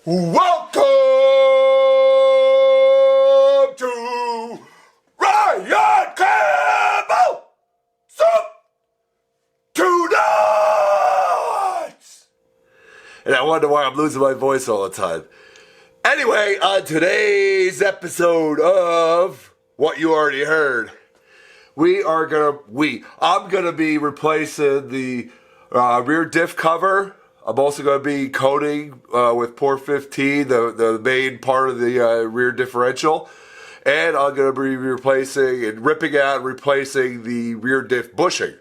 Welcome to Ryan Campbell Soup to Nuts! And I wonder why I'm losing my voice all the time. Anyway, on today's episode of what you already heard, I'm gonna be replacing the rear diff cover. I'm also going to be coating with Pour 15, the main part of the rear differential. And I'm going to be replacing and ripping out and replacing the rear diff bushing,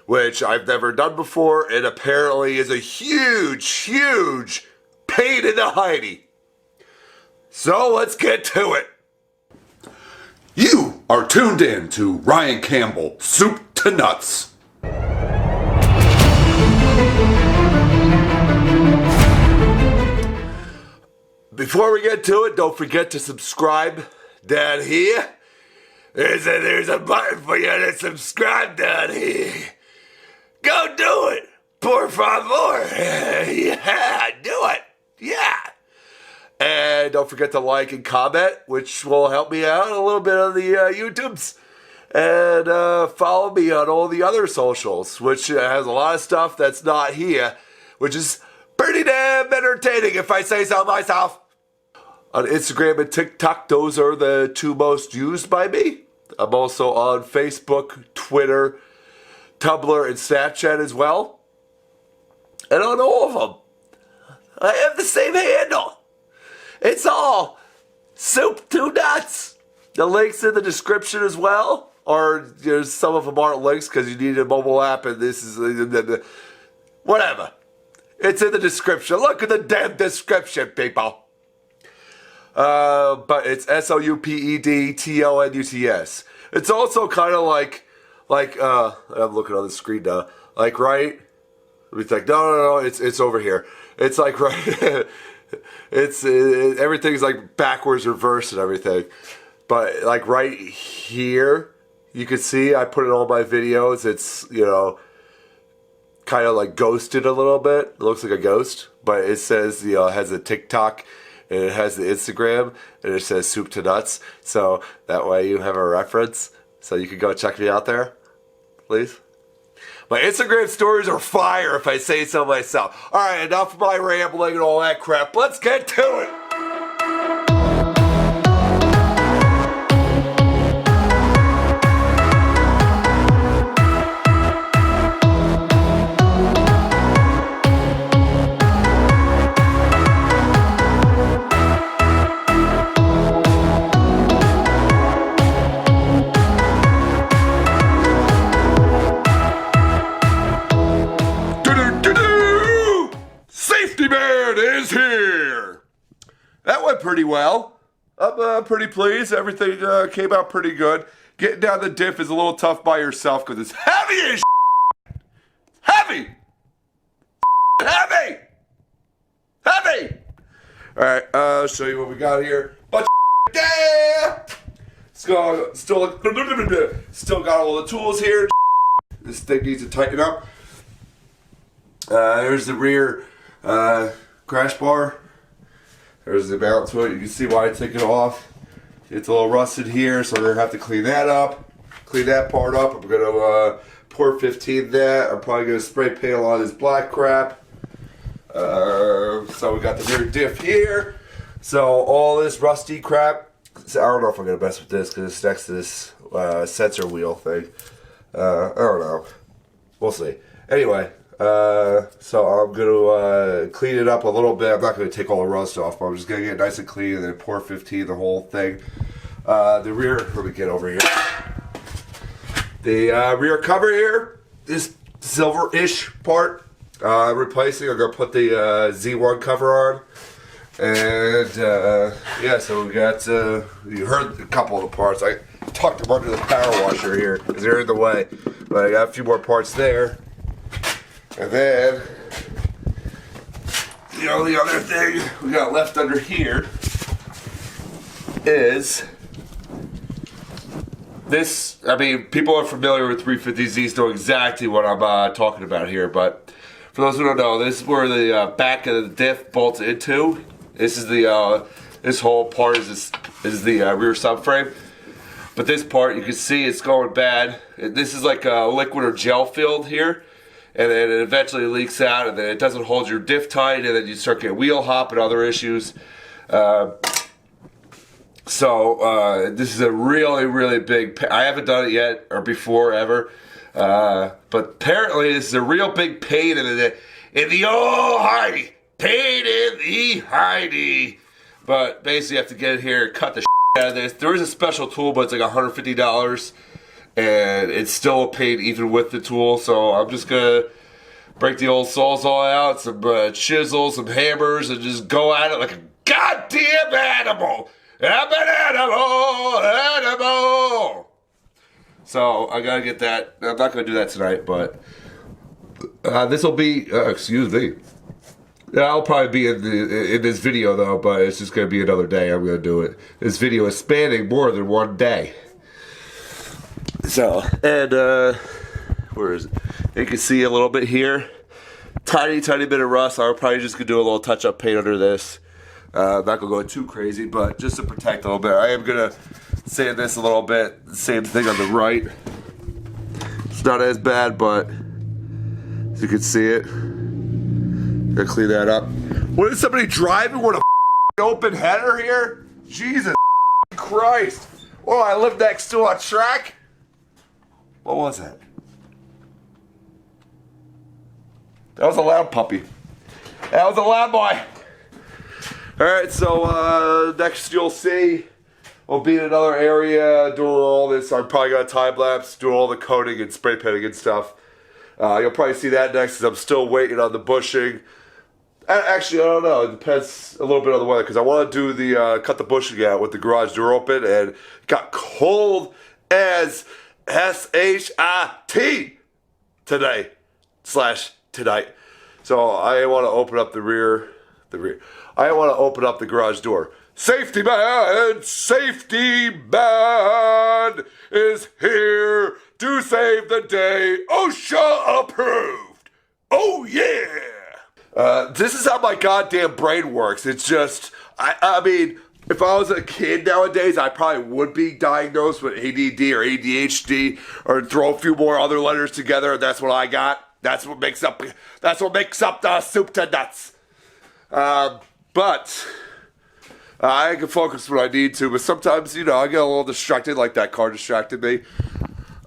which I've never done before and apparently is a huge pain in the hiney. So let's get to it. You are tuned in to Ryan Campbell Soup to Nuts. Before we get to it, don't forget to subscribe down here. There's a button for you to subscribe down here. Go do it. Por favor. Yeah, do it. Yeah. And don't forget to like and comment, which will help me out a little bit on the YouTubes. And follow me on all the other socials, which has a lot of stuff that's not here, which is pretty damn entertaining if I say so myself. On Instagram and TikTok, those are the two most used by me. I'm also on Facebook, Twitter, Tumblr, and Snapchat as well. And on all of them, I have the same handle. It's all Soup to Nuts. The link's in the description as well. Or some of them aren't links because you need a mobile app and this is... whatever. It's in the description. Look at the damn description, people. But it's SOUPEDTONUTS. It's also kind of like I'm looking on the screen now. Like right, let me think. No, it's over here. It's like right. Everything's like backwards, reverse, and everything. But like right here, you can see I put in all my videos. It's kind of like ghosted a little bit. It looks like a ghost, but it says it has a TikTok. And it has the Instagram, and it says Soup to Nuts. So that way you have a reference. So you can go check me out there, please. My Instagram stories are fire if I say so myself. Alright, enough of my rambling and all that crap. Let's get to it. Is here. That went pretty well. I'm pretty pleased. Everything came out pretty good. Getting down the diff is a little tough by yourself because it's heavy as heavy. Heavy. Heavy. All right, I'll show you what we got here. But yeah, still got all the tools here. This thing needs to tighten up. There's the rear crash bar. There's the mount to it. You can see why I took it off. It's a little rusted here, so I'm going to have to clean that up. Clean that part up. I'm going to pour 15 that. I'm probably going to spray paint on this black crap. So we got the rear diff here. So all this rusty crap. So I don't know if I'm going to mess with this because it's next to this sensor wheel thing. I don't know. We'll see. Anyway. So I'm going to clean it up a little bit. I'm not going to take all the rust off, but I'm just going to get it nice and clean and then pour 15 the whole thing. The rear, let me get over here. The rear cover here, this silver-ish part, replacing. I'm going to put the Z1 cover on. And, yeah, so we got, you heard a couple of the parts. I tucked them under the power washer here because they're in the way. But I got a few more parts there. And then, the only other thing we got left under here is this. I mean, people are familiar with 350Zs, know exactly what I'm talking about here, but for those who don't know, this is where the back of the diff bolts into This is the this whole part is the rear subframe. But this part, you can see it's going bad. This is like a liquid or gel filled here. And then it eventually leaks out, and then it doesn't hold your diff tight, and then you start getting wheel hop and other issues. So this is a really, really big. I haven't done it yet or before ever, but apparently this is a real big pain in the old Heidi. Pain in the Heidi. But basically, you have to get in here and cut the out of this. There is a special tool, but it's like $150. And it's still a pain even with the tool, so I'm just gonna break the old sawzall out, some chisels, some hammers, and just go at it like a goddamn animal. I'm an animal. So I gotta get that. I'm not gonna do that tonight, but this will be. Excuse me. I'll probably be in this video though, but it's just gonna be another day. I'm gonna do it. This video is spanning more than one day. So, and, where is it? You can see a little bit here. Tiny bit of rust. I'm probably just going to do a little touch-up paint under this. I'm not going to go too crazy, but just to protect a little bit. I am going to sand this a little bit. Same thing on the right. It's not as bad, but as you can see it. Gonna clean that up. What is somebody driving with a open header here? Jesus Christ. Oh, I live next to a track. What was that? That was a loud puppy. That was a loud boy. Alright, so next you'll see we'll be in another area doing all this. I'm probably going to time lapse, do all the coating and spray painting and stuff. You'll probably see that next because I'm still waiting on the bushing. Actually, I don't know. It depends a little bit on the weather because I want to do the cut the bushing out with the garage door open, and it got cold as S-H-I-T today / tonight. So I want to open up the rear. I want to open up the garage door. Safety man is here to save the day. OSHA approved. Oh yeah. This is how my goddamn brain works. It's just, I mean, if I was a kid nowadays, I probably would be diagnosed with ADD or ADHD, or throw a few more other letters together, and that's what I got. That's what makes up the soup to nuts. But I can focus when I need to, but sometimes, you know, I get a little distracted, like that car distracted me.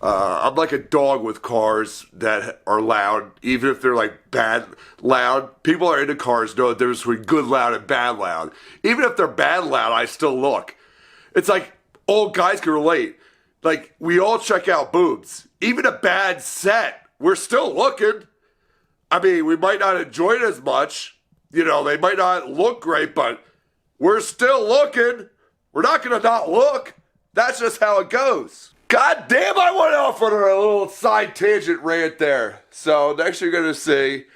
I'm like a dog with cars that are loud, even if they're like bad loud. People are into cars know the difference between good loud and bad loud. Even if they're bad loud, I still look. It's like old guys can relate. Like, we all check out boobs. Even a bad set, we're still looking. I mean, we might not enjoy it as much. You know, they might not look great, but we're still looking. We're not going to not look. That's just how it goes. God damn, I went off on a little side tangent rant there. So next you're going to see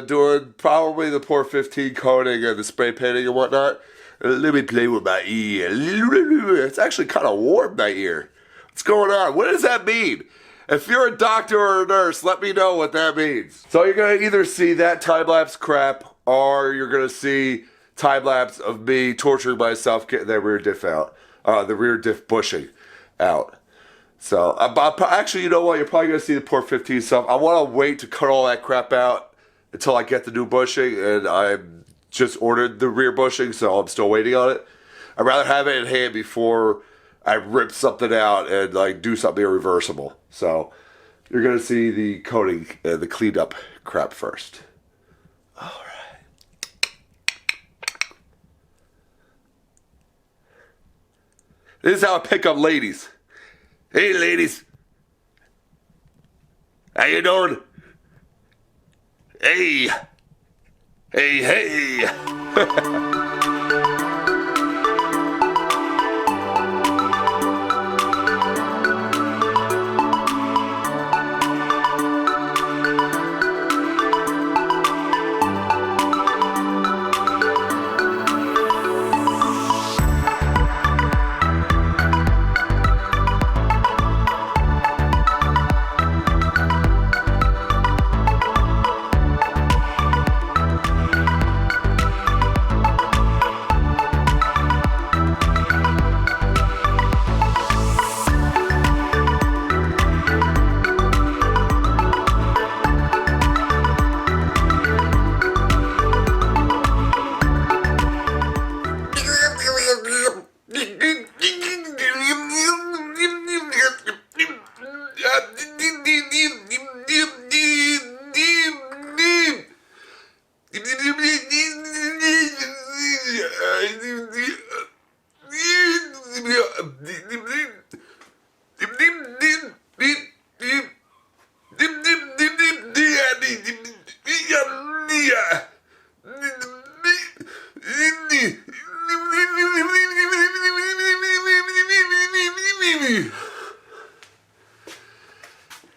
doing probably the Port 15 coating and the spray painting and whatnot. Let me play with my ear. It's actually kind of warm, my ear. What's going on? What does that mean? If you're a doctor or a nurse, let me know what that means. So you're going to either see that time-lapse crap, or you're going to see time-lapse of me torturing myself getting that rear diff out. The rear diff bushing out. So, actually, you know what? You're probably going to see the Port 15 stuff. I want to wait to cut all that crap out until I get the new bushing, and I just ordered the rear bushing, so I'm still waiting on it. I'd rather have it in hand before I rip something out and like do something irreversible. So, you're going to see the coating and the cleaned up crap first. All right. This is how I pick up ladies. Hey, ladies. How you doing? Hey. Hey, hey.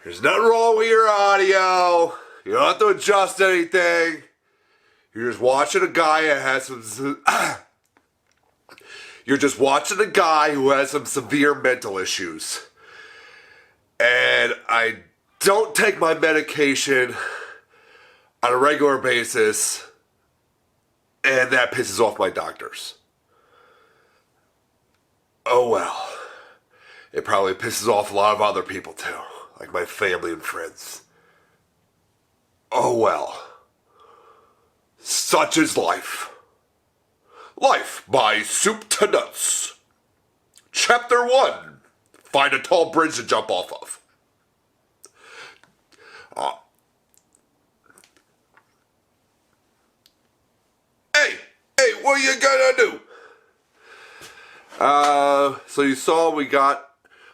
There's nothing wrong with your audio. You don't have to adjust anything. You're just watching a guy that has some... You're just watching a guy who has some severe mental issues. And I don't take my medication on a regular basis, and that pisses off my doctors. Oh well. It probably pisses off a lot of other people too, like my family and friends. Oh well. Such is life. Life by Soup to Nuts. Chapter 1. Find a tall bridge to jump off of. Hey, what are you gonna do? So you saw we got,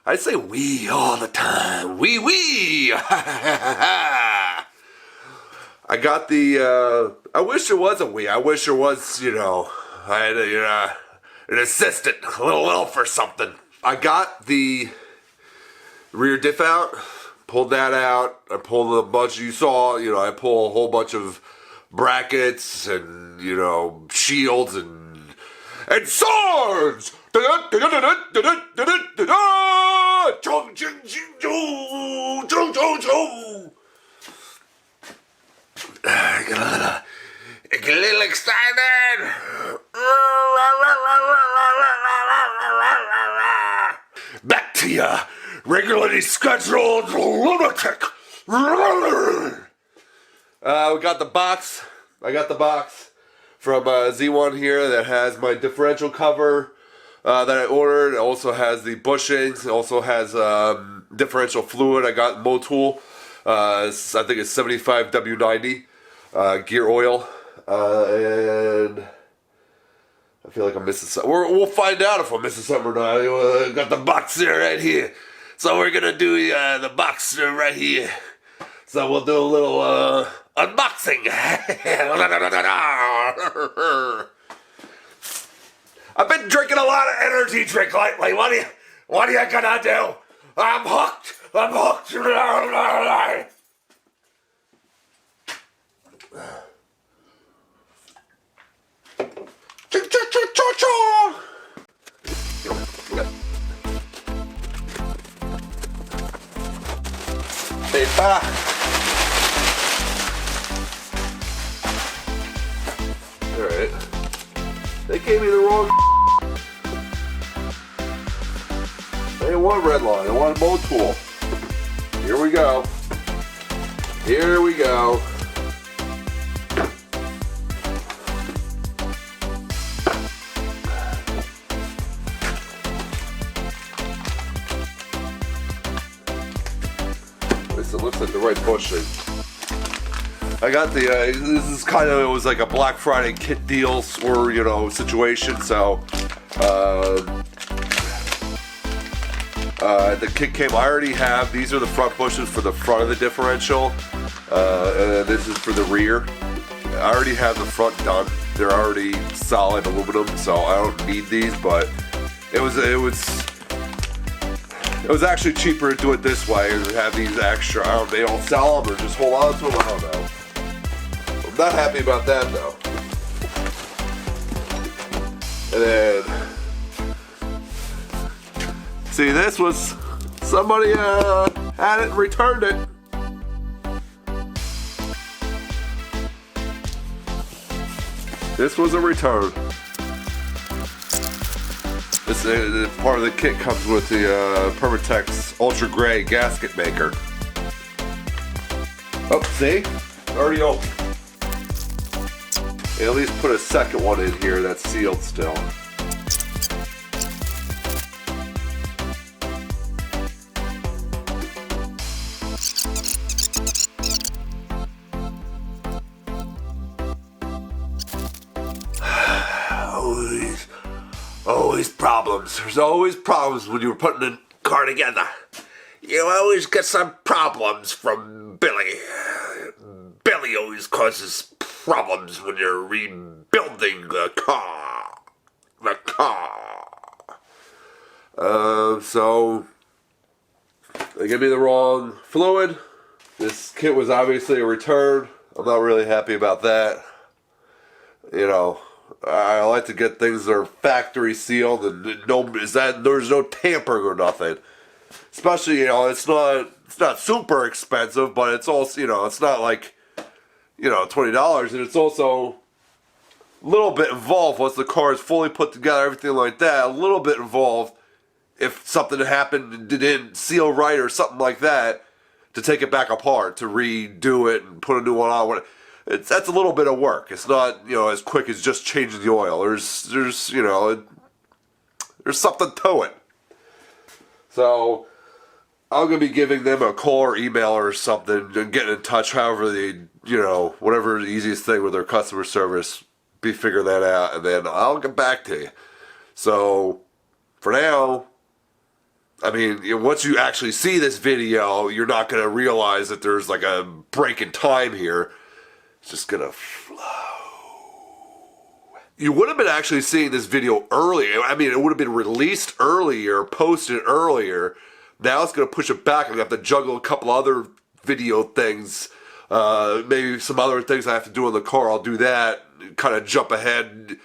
I say we all the time. We. I got the, I wish there was a we. I wish there was, I had an assistant, a little elf or something. I got the rear diff out, pulled that out. I pulled a bunch, you saw, I pull a whole bunch of brackets and, shields and swords! I get a little excited. Back to ya, regularly scheduled lunatic. We got the box. I got the box from Z1 here that has my differential cover that I ordered. It also has the bushings. It also has differential fluid. I got Motul. I think it's 75 W90 gear oil. And I feel like I'm missing something. We'll find out if I'm missing something or not. I got the box there right here. So we're going to do the box right here. So we'll do a little unboxing. I've been drinking a lot of energy drink lately. What are you gonna do? I'm hooked. Hey, pa. Alright. They gave me the wrong. They didn't want red line, they wanted Motul. Here we go. It looks like the right bushing. I got the, this is kind of, it was like a Black Friday kit deal or, situation, so, the kit came, I already have, these are the front bushings for the front of the differential, and this is for the rear. I already have the front done, they're already solid aluminum, so I don't need these, but it was actually cheaper to do it this way and have these extra. I don't know if they don't sell them or just hold on to them. I don't know. I'm not happy about that though. And then, see, this was somebody had it and returned it. This was a return. This part of the kit comes with the Permatex Ultra Gray gasket maker. Oh, see? Already open. They at least put a second one in here that's sealed still. Always problems. There's always problems when you're putting a car together. You always get some problems from Billy. Billy always causes problems when you're rebuilding building the car. The car. So they gave me the wrong fluid. This kit was obviously a return. I'm not really happy about that. You know, I like to get things that are factory sealed and there's no tampering or nothing. Especially, you know, it's not super expensive, but it's also, you know, it's not like, you know, $20, and it's also a little bit involved once the car is fully put together, everything like that. A little bit involved if something happened and didn't seal right or something like that, to take it back apart, to redo it and put a new one on. That's a little bit of work. It's not, you know, as quick as just changing the oil. There's you know, there's something to it. So I'm going to be giving them a call or email or something and getting in touch, however they, you know, whatever the easiest thing with their customer service, be figuring that out, and then I'll get back to you. So for now, I mean, once you actually see this video, you're not going to realize that there's like a break in time here. It's just going to flow. You would have been actually seeing this video earlier. I mean, it would have been released earlier, posted earlier. Now it's going to push it back. I'm going to have to juggle a couple other video things. Maybe some other things I have to do in the car. I'll do that. Kind of jump ahead.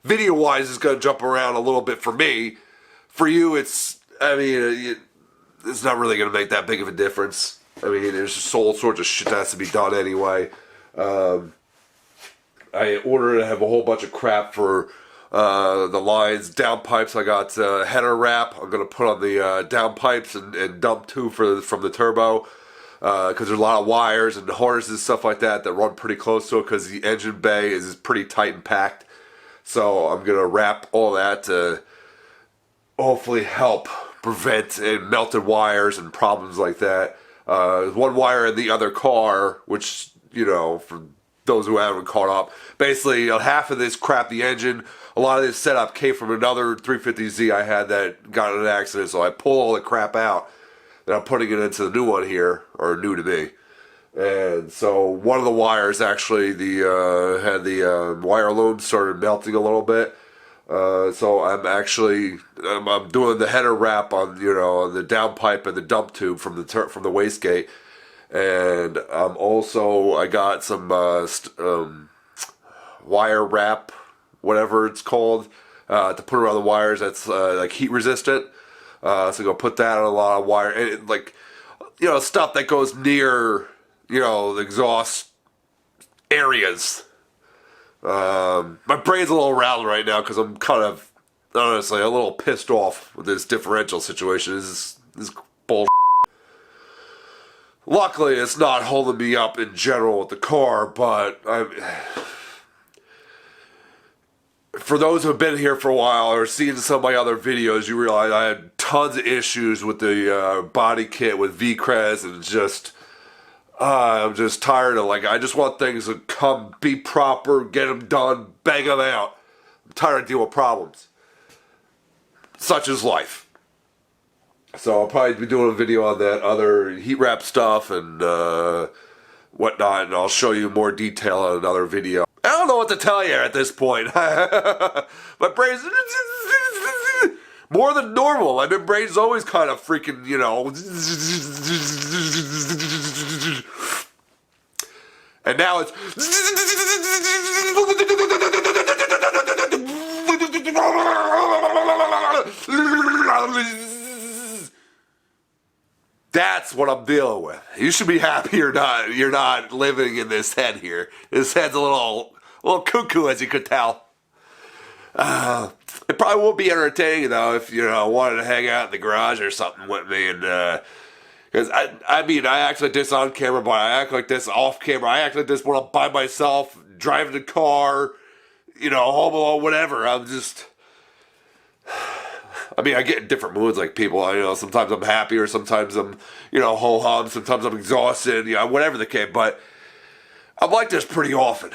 Video-wise, it's going to jump around a little bit for me. For you, it's not really going to make that big of a difference. I mean, there's just all sorts of shit that has to be done anyway. I ordered to have a whole bunch of crap for the lines, downpipes. I got header wrap. I'm going to put on the downpipes and dump tube from the turbo, because there's a lot of wires and harnesses and stuff like that run pretty close to it, because the engine bay is pretty tight and packed. So I'm going to wrap all that to hopefully help prevent melted wires and problems like that. One wire in the other car, which, you know, for those who haven't caught up, basically half of this crappy engine, a lot of this setup came from another 350Z I had that got in an accident, so I pulled all the crap out, and I'm putting it into the new one here, or new to me. And so one of the wires actually, had the wire loom started melting a little bit. So I'm doing the header wrap on, you know, on the downpipe and the dump tube from the wastegate, and I got some wire wrap, whatever it's called, to put around the wires that's like heat resistant. So I'm gonna put that on a lot of wire, and like, you know, stuff that goes near, you know, the exhaust areas. My brain's a little rattled right now because I'm kind of, honestly, a little pissed off with this differential situation. This bullshit. Luckily, it's not holding me up in general with the car, but for those who have been here for a while or seen some of my other videos, you realize I had tons of issues with the body kit with V-Crest, and just I'm just tired of, like, I just want things to come, be proper, get them done, bang them out. I'm tired of dealing with problems. Such is life. So I'll probably be doing a video on that other heat wrap stuff and whatnot, and I'll show you more detail on another video. I don't know what to tell you at this point. My brain's more than normal. My brain's always kind of freaking, you know. And now it's. That's what I'm dealing with. You should be happy you're not living in this head here. This head's a little cuckoo, as you could tell. It probably won't be entertaining, though, if, you know, wanted to hang out in the garage or something with me, and because I mean, I act like this on camera, but I act like this off camera. I act like this when I'm by myself, driving the car, you know, home alone, whatever. I'm just, I mean, I get in different moods like people. You know, sometimes I'm happy, or sometimes I'm, you know, ho-hum. Sometimes I'm exhausted, you know, whatever the case. But I'm like this pretty often.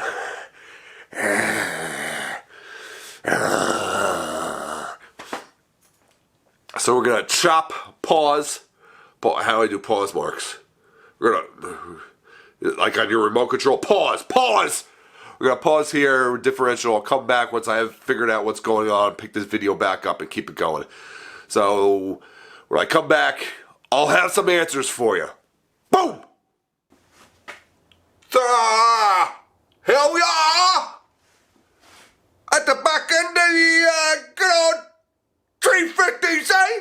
So we're gonna chop, pause. How do I do pause marks? We're gonna, like on your remote control, pause. we're going to pause here, differential. I'll come back once I have figured out what's going on, pick this video back up and keep it going. So when I come back, I'll have some answers for you. Boom! Here we are! At the back end of the good old 350s, eh?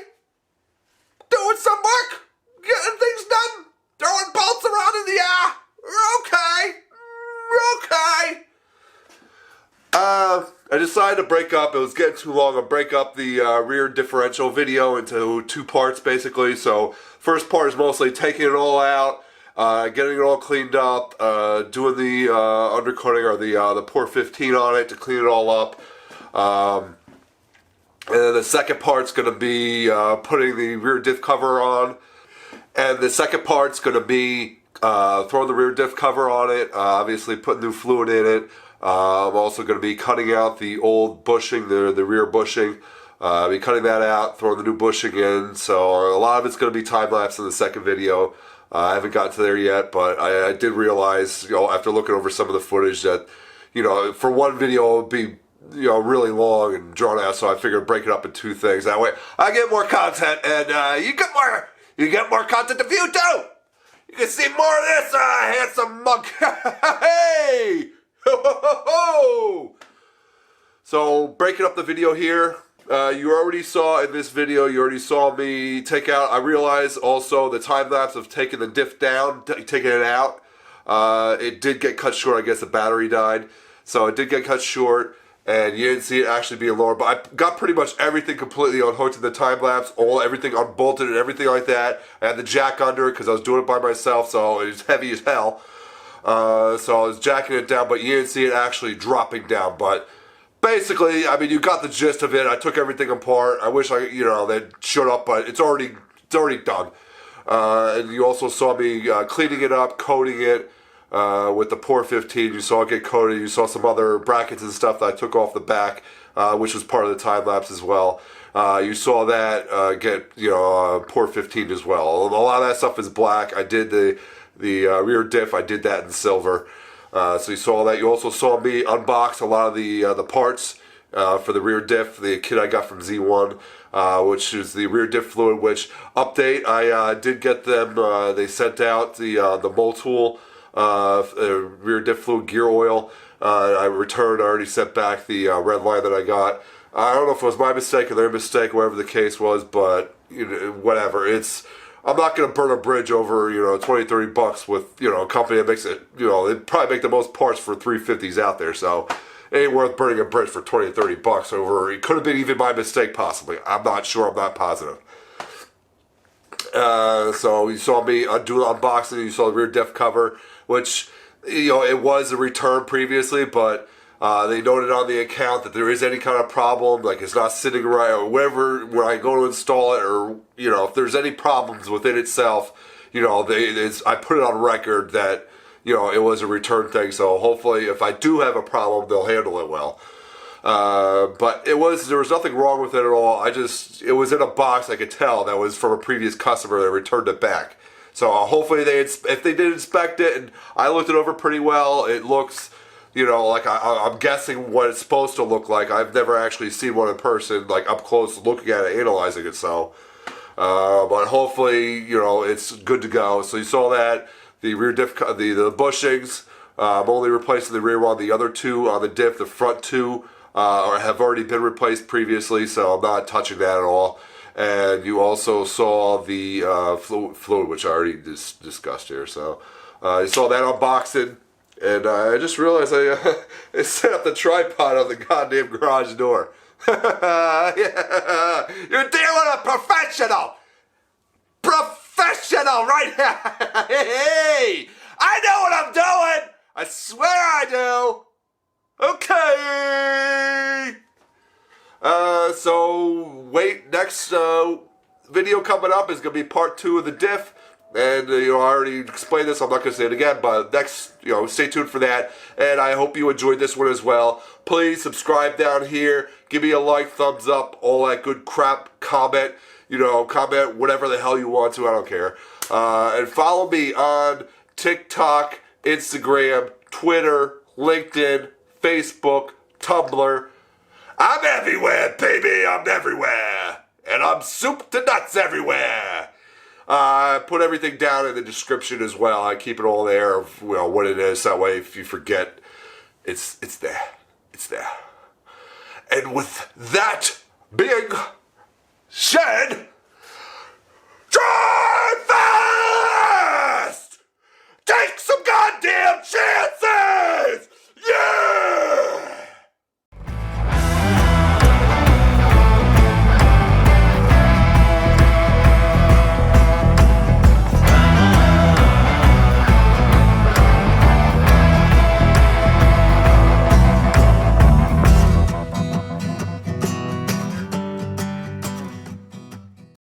Doing some work, getting things done, throwing bolts around in the air. Okay. I decided to break up. It was getting too long. I'll break up the rear differential video into 2 parts, basically. So, first part is mostly taking it all out, getting it all cleaned up, doing the undercoating or the pour 15 on it to clean it all up. And then the second part's going to be putting the rear diff cover on. And the second part's going to be throwing the rear diff cover on it, obviously putting new fluid in it. I'm also going to be cutting out the old bushing, the rear bushing. I'll be cutting that out, throwing the new bushing in. So a lot of it's going to be time-lapse in the second video. I haven't gotten to there yet, but I did realize, after looking over some of the footage that, for one video it would be, really long and drawn out, so I figured break it up in 2 things. That way I get more content, and you get more content to view too! You can see more of this handsome mug. Hey! Ho, ho, ho, ho! So, breaking up the video here, you already saw in this video, you already saw me take out, I realized also the time-lapse of taking the diff down, taking it out, it did get cut short. I guess the battery died, so it did get cut short, and you didn't see it actually being lower, but I got pretty much everything completely unhooked in the time-lapse, everything unbolted and everything like that. I had the jack under it because I was doing it by myself, so it was heavy as hell. So I was jacking it down, but you didn't see it actually dropping down. But basically, I mean, you got the gist of it. I took everything apart. I wish they'd shut up, but it's already done. And you also saw me cleaning it up, coating it with the pour 15. You saw it get coated. You saw some other brackets and stuff that I took off the back, which was part of the time lapse as well. You saw that get pour 15 as well. A lot of that stuff is black. I did the rear diff. I did that in silver. So you saw that. You also saw me unbox a lot of the parts for the rear diff, the kit I got from Z1, which is the rear diff fluid. Which update, I did get them. They sent out the mold tool, rear diff fluid gear oil. I returned. I already sent back the red line that I got. I don't know if it was my mistake or their mistake, whatever the case was, but whatever. I'm not going to burn a bridge over, $20-30 with, a company that makes it, they probably make the most parts for 350s out there, so it ain't worth burning a bridge for $20-30 over. It could have been even my mistake, possibly. I'm not sure. I'm not positive. So you saw me do the unboxing. You saw the rear diff cover, which, it was a return previously, but they noted on the account that there is any kind of problem, like it's not sitting right or whatever, when I go to install it, or, if there's any problems within itself, I put it on record that, it was a return thing. So hopefully if I do have a problem, they'll handle it well. But there was nothing wrong with it at all. It was in a box, I could tell, that was from a previous customer that returned it back. So hopefully if they did inspect it, and I looked it over pretty well, it looks, like I'm guessing what it's supposed to look like. I've never actually seen one in person, like up close, looking at it, analyzing it. So, but hopefully, it's good to go. So you saw that the rear diff, the bushings. I'm only replacing the rear one. The other 2 on the diff, the front 2, have already been replaced previously. So I'm not touching that at all. And you also saw the fluid, which I already discussed here. So you saw that unboxing. And I just realized I set up the tripod on the goddamn garage door. Yeah. You're dealing with a professional! Professional right here! Hey! I know what I'm doing! I swear I do! Okay! So, wait, next video coming up is going to be part 2 of the diff. And, I already explained this, I'm not going to say it again, but next, stay tuned for that. And I hope you enjoyed this one as well. Please subscribe down here, give me a like, thumbs up, all that good crap, comment, comment whatever the hell you want to, I don't care. And follow me on TikTok, Instagram, Twitter, LinkedIn, Facebook, Tumblr. I'm everywhere, baby. I'm everywhere. And I'm soup to nuts everywhere. I put everything down in the description as well. I keep it all there of what it is. That way, if you forget, it's there. It's there. And with that being said,